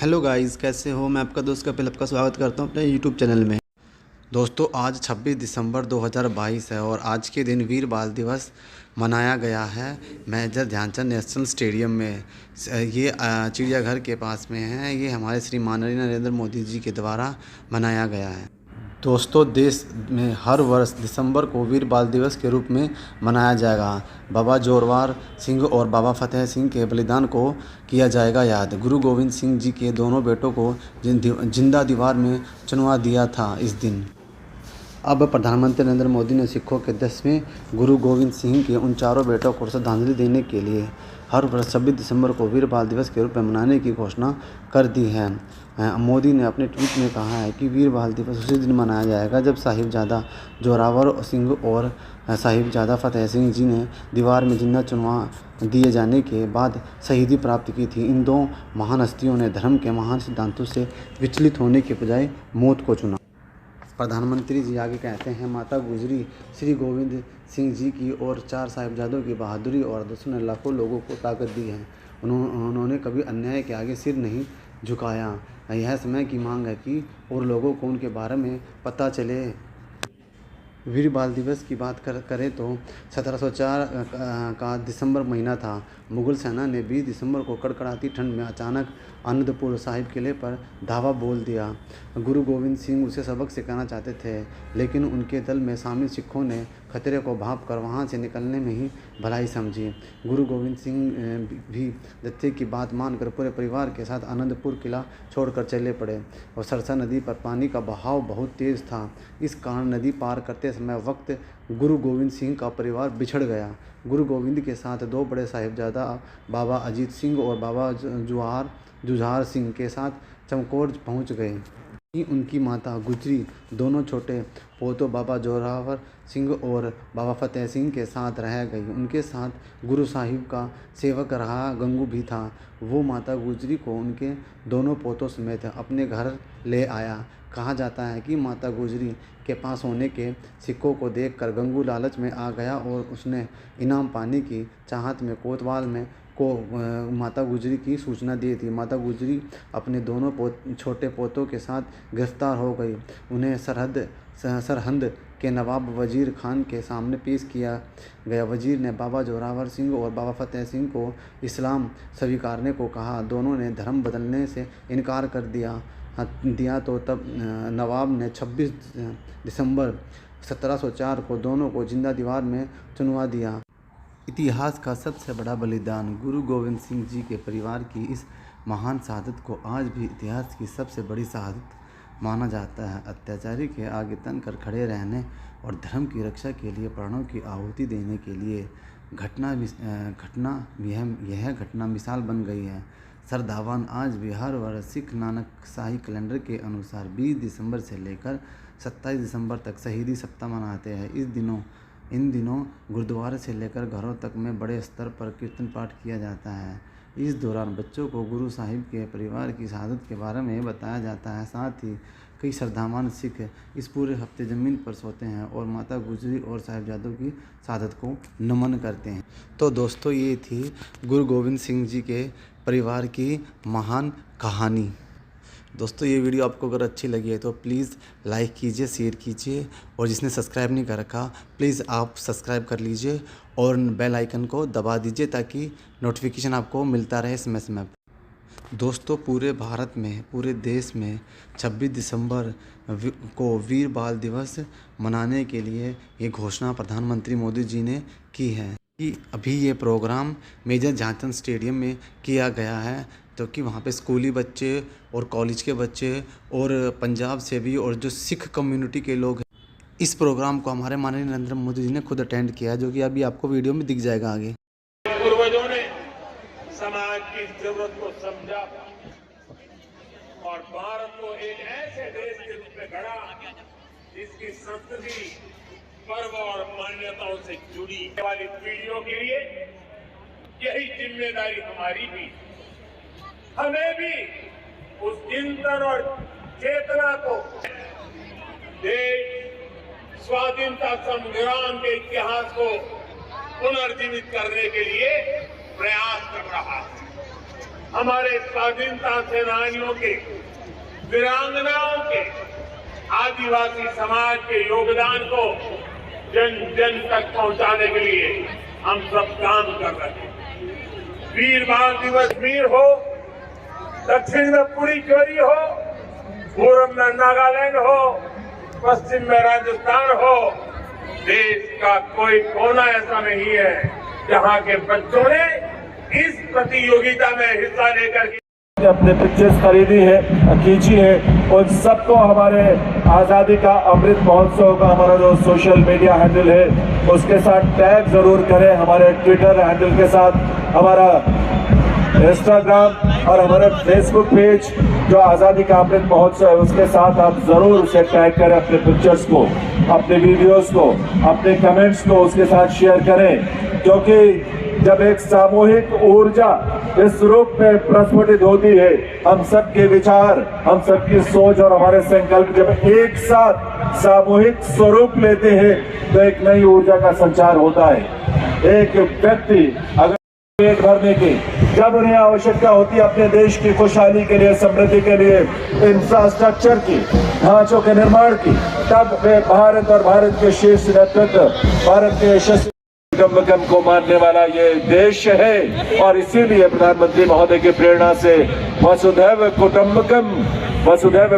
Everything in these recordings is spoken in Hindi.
हेलो गाइस, कैसे हो। मैं आपका दोस्त कपिल आपका स्वागत करता हूं अपने यूट्यूब चैनल में। दोस्तों, आज 26 दिसंबर 2022 है और आज के दिन वीर बाल दिवस मनाया गया है मेजर ध्यानचंद नेशनल स्टेडियम में। ये चिड़ियाघर के पास में है। ये हमारे श्री माननीय नरेंद्र मोदी जी के द्वारा मनाया गया है। दोस्तों, देश में हर वर्ष दिसंबर को वीर बाल दिवस के रूप में मनाया जाएगा। बाबा जोरावर सिंह और बाबा फतेह सिंह के बलिदान को किया जाएगा याद। गुरु गोविंद सिंह जी के दोनों बेटों को जिंदा दीवार में चुनवा दिया था इस दिन। अब प्रधानमंत्री नरेंद्र मोदी ने सिखों के 10वें गुरु गोविंद सिंह के उन चारों बेटों को श्रद्धांजलि देने के लिए हर वर्ष 26 दिसंबर को वीर बाल दिवस के रूप में मनाने की घोषणा कर दी है। मोदी ने अपने ट्वीट में कहा है कि वीर बाल दिवस उसी दिन मनाया जाएगा जब साहिबजादा जोरावर सिंह और साहिबजादा फतेह सिंह जी ने दीवार में जिंदा चुनवा दिए जाने के बाद शहीदी प्राप्त की थी। इन दो महान हस्तियों ने धर्म के महान सिद्धांतों से विचलित होने के बजाय मौत को चुना। प्रधानमंत्री जी आगे कहते हैं, माता गुजरी श्री गोविंद सिंह जी की और 4 साहिबजादों की बहादुरी और आदर्शों ने लाखों लोगों को ताकत दी है। उन्होंने कभी अन्याय के आगे सिर नहीं झुकाया। यह समय की मांग है कि और लोगों को उनके बारे में पता चले। वीर बाल दिवस की बात करें तो 1704 का दिसंबर महीना था। मुगल सेना ने 20 दिसंबर को कड़कड़ाती ठंड में अचानक आनंदपुर साहिब किले पर धावा बोल दिया। गुरु गोविंद सिंह उसे सबक सिखाना चाहते थे, लेकिन उनके दल में शामिल सिखों ने खतरे को भांप कर वहां से निकलने में ही भलाई समझी। गुरु गोविंद सिंह भी जत्थे की बात मानकर पूरे परिवार के साथ आनंदपुर किला छोड़कर चले पड़े और सरसा नदी पर पानी का बहाव बहुत तेज था। इस कारण नदी पार करते समय वक्त गुरु गोविंद सिंह का परिवार बिछड़ गया। गुरु गोविंद के साथ 2 बड़े साहिबजादा बाबा अजीत सिंह और बाबा जुझार सिंह के साथ चमकौर पहुंच गए। उनकी माता गुजरी दोनों छोटे पोतों बाबा जोरावर सिंह और बाबा फतेह सिंह के साथ रह गई। उनके साथ गुरु साहिब का सेवक रहा गंगू भी था। वो माता गुजरी को उनके दोनों पोतों समेत अपने घर ले आया। कहा जाता है कि माता गुजरी के पास होने के सिक्कों को देखकर गंगू लालच में आ गया और उसने इनाम पाने की चाहत में कोतवाल में माता गुजरी की सूचना दी थी। माता गुजरी अपने दोनों छोटे पोतों के साथ गिरफ्तार हो गई। उन्हें सरहंद के नवाब वजीर खान के सामने पेश किया गया। वजीर ने बाबा जोरावर सिंह और बाबा फतेह सिंह को इस्लाम स्वीकारने को कहा। दोनों ने धर्म बदलने से इनकार कर दिया तो तब नवाब ने 26 दिसंबर 1704 को दोनों को जिंदा दीवार में चुनवा दिया। इतिहास का सबसे बड़ा बलिदान गुरु गोविंद सिंह जी के परिवार की इस महान शहादत को आज भी इतिहास की सबसे बड़ी शहादत माना जाता है। अत्याचारी के आगे तन कर खड़े रहने और धर्म की रक्षा के लिए प्राणों की आहुति देने के लिए यह घटना मिसाल बन गई है। श्रद्धावान आज भी हर वर्ष सिख नानक शाही कैलेंडर के अनुसार 20 दिसंबर से लेकर 27 दिसंबर तक शहीदी सप्ताह मनाते हैं। इन दिनों गुरुद्वारे से लेकर घरों तक में बड़े स्तर पर कीर्तन पाठ किया जाता है। इस दौरान बच्चों को गुरु साहिब के परिवार की शहादत के बारे में बताया जाता है। साथ ही कई श्रद्धावान सिख इस पूरे हफ्ते ज़मीन पर सोते हैं और माता गुजरी और साहिबजादों की शहादत को नमन करते हैं। तो दोस्तों, ये थी गुरु गोविंद सिंह जी के परिवार की महान कहानी। दोस्तों, ये वीडियो आपको अगर अच्छी लगी है तो प्लीज़ लाइक कीजिए, शेयर कीजिए और जिसने सब्सक्राइब नहीं कर रखा प्लीज़ आप सब्सक्राइब कर लीजिए और बेल आइकन को दबा दीजिए ताकि नोटिफिकेशन आपको मिलता रहे समय समय पर। दोस्तों, पूरे भारत में, पूरे देश में 26 दिसंबर को वीर बाल दिवस मनाने के लिए ये घोषणा प्रधानमंत्री मोदी जी ने की है कि अभी ये प्रोग्राम मेजर ध्यानचंद स्टेडियम में किया गया है, तो कि वहाँ पे स्कूली बच्चे और कॉलेज के बच्चे और पंजाब से भी और जो सिख कम्युनिटी के लोग हैं, इस प्रोग्राम को हमारे माननीय नरेंद्र मोदी जी ने खुद अटेंड किया, जो कि अभी आपको वीडियो में दिख जाएगा आगे। पूर्वजों ने समाज की जरूरत को समझा और भारत को एक ऐसे देश के रूप में गढ़ा जिसकी संस्कृति, पर्व और मान्यताओं से जुड़ी वाली पीढ़ियों के लिए यही जिम्मेदारी हमारी भी। हमें भी उस चिंतन और चेतना को देश स्वाधीनता संग्राम के इतिहास को पुनर्जीवित करने के लिए प्रयास कर रहा है। हमारे स्वाधीनता सेनानियों के, वीरांगनाओं के, आदिवासी समाज के योगदान को जन जन तक पहुंचाने के लिए हम सब काम कर रहे हैं। वीर बाल दिवस वीर हो, दक्षिण में पुडुचेरी हो, पूर्व में नागालैंड हो, पश्चिम में राजस्थान हो, देश का कोई कोना ऐसा नहीं है जहां के बच्चों ने इस प्रतियोगिता में हिस्सा लेकर अपने पिक्चर्स खरीदी है, खींची है, उन सबको हमारे आज़ादी का अमृत महोत्सव का हमारा जो सोशल मीडिया हैंडल है उसके साथ टैग जरूर करें। हमारे ट्विटर हैंडल के साथ, हमारा इंस्टाग्राम और हमारा फेसबुक पेज जो आज़ादी का अमृत महोत्सव है उसके साथ आप जरूर उसे टैग करें। अपने पिक्चर्स को, अपने वीडियोस को, अपने कमेंट्स को उसके साथ शेयर करें, क्योंकि जब एक सामूहिक ऊर्जा इस रूप में प्रस्फुटित होती है, हम सबके विचार, हम सबकी सोच और हमारे संकल्प जब एक साथ सामूहिक स्वरूप लेते हैं तो एक नई ऊर्जा का संचार होता है। एक व्यक्ति अगर पेट भरने की, जब उन्हें आवश्यकता होती है अपने देश की खुशहाली के लिए, समृद्धि के लिए, इंफ्रास्ट्रक्चर की, ढांचों के निर्माण की, तब वे भारत और भारत के शीर्ष नेतृत्व, भारत के यशस्वी कुटुंबकम को मानने वाला ये देश है। और इसीलिए प्रधानमंत्री महोदय की प्रेरणा से वसुधैव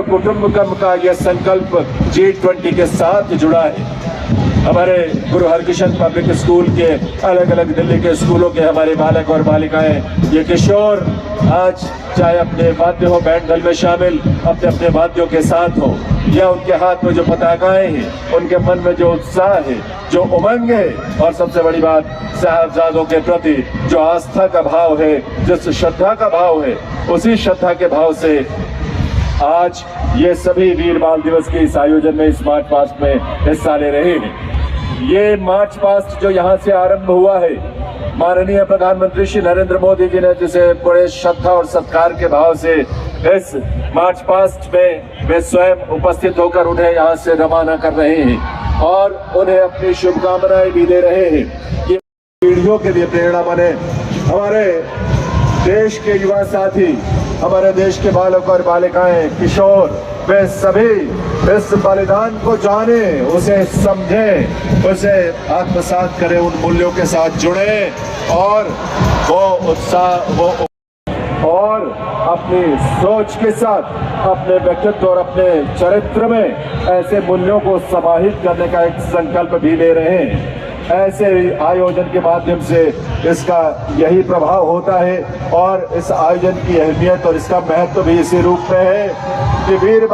कुटुंबकम का यह संकल्प G20 के साथ जुड़ा है। हमारे गुरु हरकृष्ण पब्लिक स्कूल के अलग अलग दिल्ली के स्कूलों के हमारे बालक और बालिकाएं, ये किशोर आज चाहे अपने वाद्य हो, बैंड दल में शामिल, अपने अपने वाद्यों के साथ हो, या उनके हाथ में जो पताकाएं हैं, उनके मन में जो उत्साह है, जो उमंग है, और सबसे बड़ी बात साहबजादों के प्रति जो आस्था का भाव है, जिस श्रद्धा का भाव है, उसी श्रद्धा के भाव से आज ये सभी वीर बाल दिवस के इस आयोजन में, इस मार्च पास्ट में हिस्सा ले रहे हैं। ये मार्च पास्ट जो यहाँ से आरंभ हुआ है, माननीय प्रधानमंत्री श्री नरेंद्र मोदी जी ने जिसे बड़े श्रद्धा और सत्कार के भाव से इस मार्च पास्ट में वे स्वयं उपस्थित होकर उन्हें यहाँ से रवाना कर रहे हैं और उन्हें अपनी शुभकामनाएं भी दे रहे हैं। ये पीढ़ियों के लिए प्रेरणा बने। हमारे देश के युवा साथी, हमारे देश के बालक और बालिकाएं, किशोर, वे सभी इस बलिदान को जाने, उसे समझें, उसे आत्मसात करें, उन मूल्यों के साथ जुड़े और वो उत्साह और अपनी सोच के साथ अपने व्यक्तित्व और अपने चरित्र में ऐसे मूल्यों को समाहित करने का एक संकल्प भी ले रहे हैं। ऐसे आयोजन के माध्यम से इसका यही प्रभाव होता है और इस आयोजन की अहमियत और इसका महत्व भी इसी रूप में है कि वीर